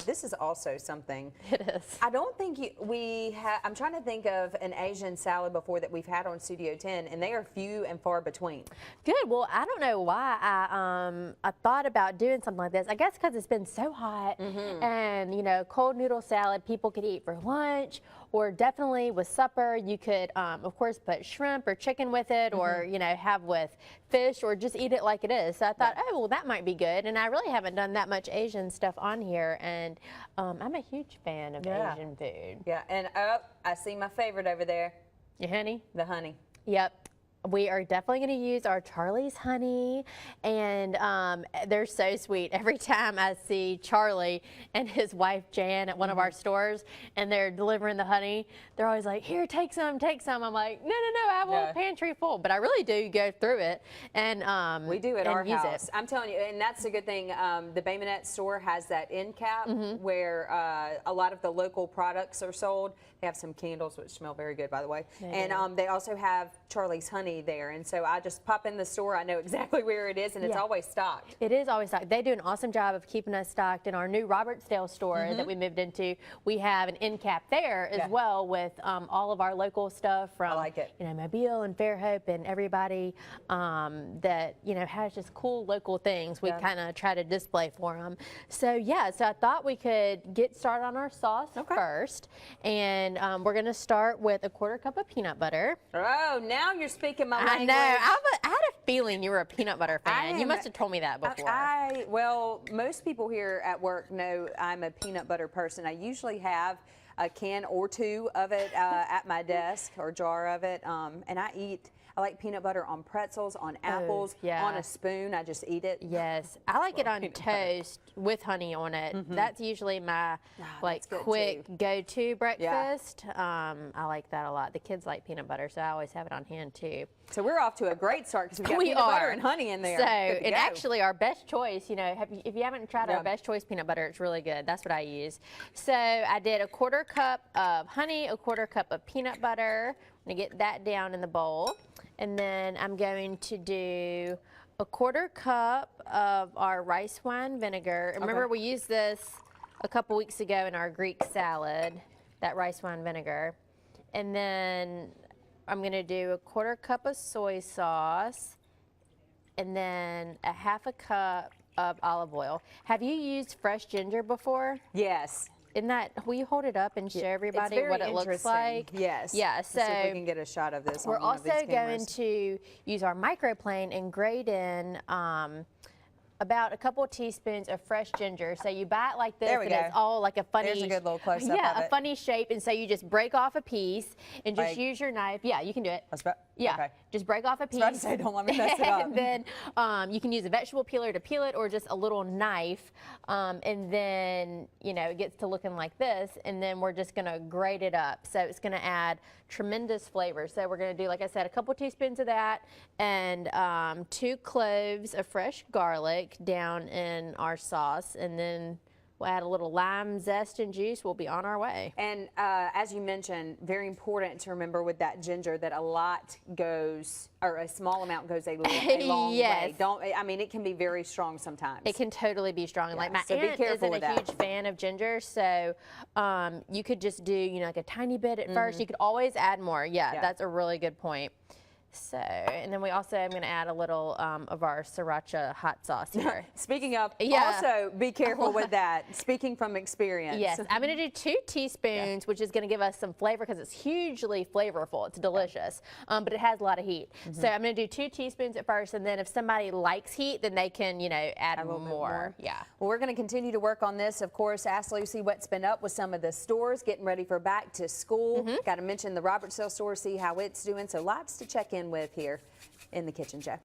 This is also something. It is. I don't think we have. I'm trying to think of an Asian salad before that we've had on Studio 10, and they are few and far between. Good. Well, I don't know why I thought about doing something like this. I guess because it's been so hot, and cold noodle salad people could eat for lunch, or definitely with supper. You could, of course, put shrimp or chicken with it, or have with fish, or just eat it like it is. So I thought, oh, well, that might be good. And I really haven't done that much Asian stuff on here, and I'm a huge fan of Asian food. Yeah, and I see my favorite over there. Your honey? The honey. Yep. We are definitely going to use our Charlie's honey, and they're so sweet. Every time I see Charlie and his wife Jan at one of our stores and they're delivering the honey, they're always like, here, take some, take some. I'm like, no, I have a whole pantry full. But I really do go through it, and we do at our house. I'm telling you, and that's a good thing. The Bay Minette store has that end cap where a lot of the local products are sold. They have some candles, which smell very good, by the way. And they also have Charlie's honey there, and so I just pop in the store. I know exactly where it is, and it's always stocked. It is always stocked. They do an awesome job of keeping us stocked. In our new Robertsdale store that we moved into, we have an end cap there as well with all of our local stuff from Mobile and Fairhope and everybody that has just cool local things. We kind of try to display for them. So so I thought we could get started on our sauce first, and we're going to start with a 1/4 cup of peanut butter. Oh, now you're speaking my language. I know. I had a feeling you were a peanut butter fan. You must have told me that before. Well, most people here at work know I'm a peanut butter person. I usually have a can or two of it at my desk, or jar of it, and I like peanut butter on pretzels, on apples, on a spoon. I just eat it. Yes, I like it on toast with honey on it. That's usually my quick go-to breakfast. I like that a lot. The kids like peanut butter, so I always have it on hand too. So we're off to a great start because we got peanut butter and honey in there. So, and actually our best choice, if you haven't tried our best choice peanut butter, it's really good. That's what I use. So I did a 1/4 cup of honey, a 1/4 cup of peanut butter. I'm gonna get that down in the bowl. And then I'm going to do a 1/4 cup of our rice wine vinegar. And remember, we used this a couple weeks ago in our Greek salad, that rice wine vinegar. And then I'm going to do a 1/4 cup of soy sauce, and then a 1/2 cup of olive oil. Have you used fresh ginger before? Yes. Will you hold it up and show everybody what it looks like? Yes. Yeah. So let's see if we can get a shot of this. We're also going to use our microplane and grate in about a couple of teaspoons of fresh ginger. So you buy it like this, and it's all like a funny, there's a good little close up of a funny shape. And so you just break off a piece and just use your knife. Yeah, you can do it. Just break off a piece. I was about to say, don't let me mess it up. And then you can use a vegetable peeler to peel it, or just a little knife. And then, it gets to looking like this, and then we're just gonna grate it up. So it's gonna add tremendous flavor. So we're gonna do, like I said, a couple teaspoons of that, and 2 cloves of fresh garlic down in our sauce, and then we'll add a little lime zest and juice. We'll be on our way. And as you mentioned, very important to remember with that ginger that a lot goes, or a small amount goes a long way. It can be very strong sometimes. It can totally be strong. Like my aunt isn't a huge fan of ginger, so you could just do, like a tiny bit at first. You could always add more. Yeah, that's a really good point. So, and then I'm going to add a little of our sriracha hot sauce here. Speaking of, also be careful with that. Speaking from experience. Yes, I'm going to do 2 teaspoons, which is going to give us some flavor because it's hugely flavorful. It's delicious, but it has a lot of heat. So I'm going to do 2 teaspoons at first, and then if somebody likes heat, then they can, add a little more. Yeah. Well, we're going to continue to work on this. Of course, ask Lucy what's been up with some of the stores, getting ready for back to school. Got to mention the Robertsdale store, see how it's doing. So lots to check in with here in the kitchen, Joe.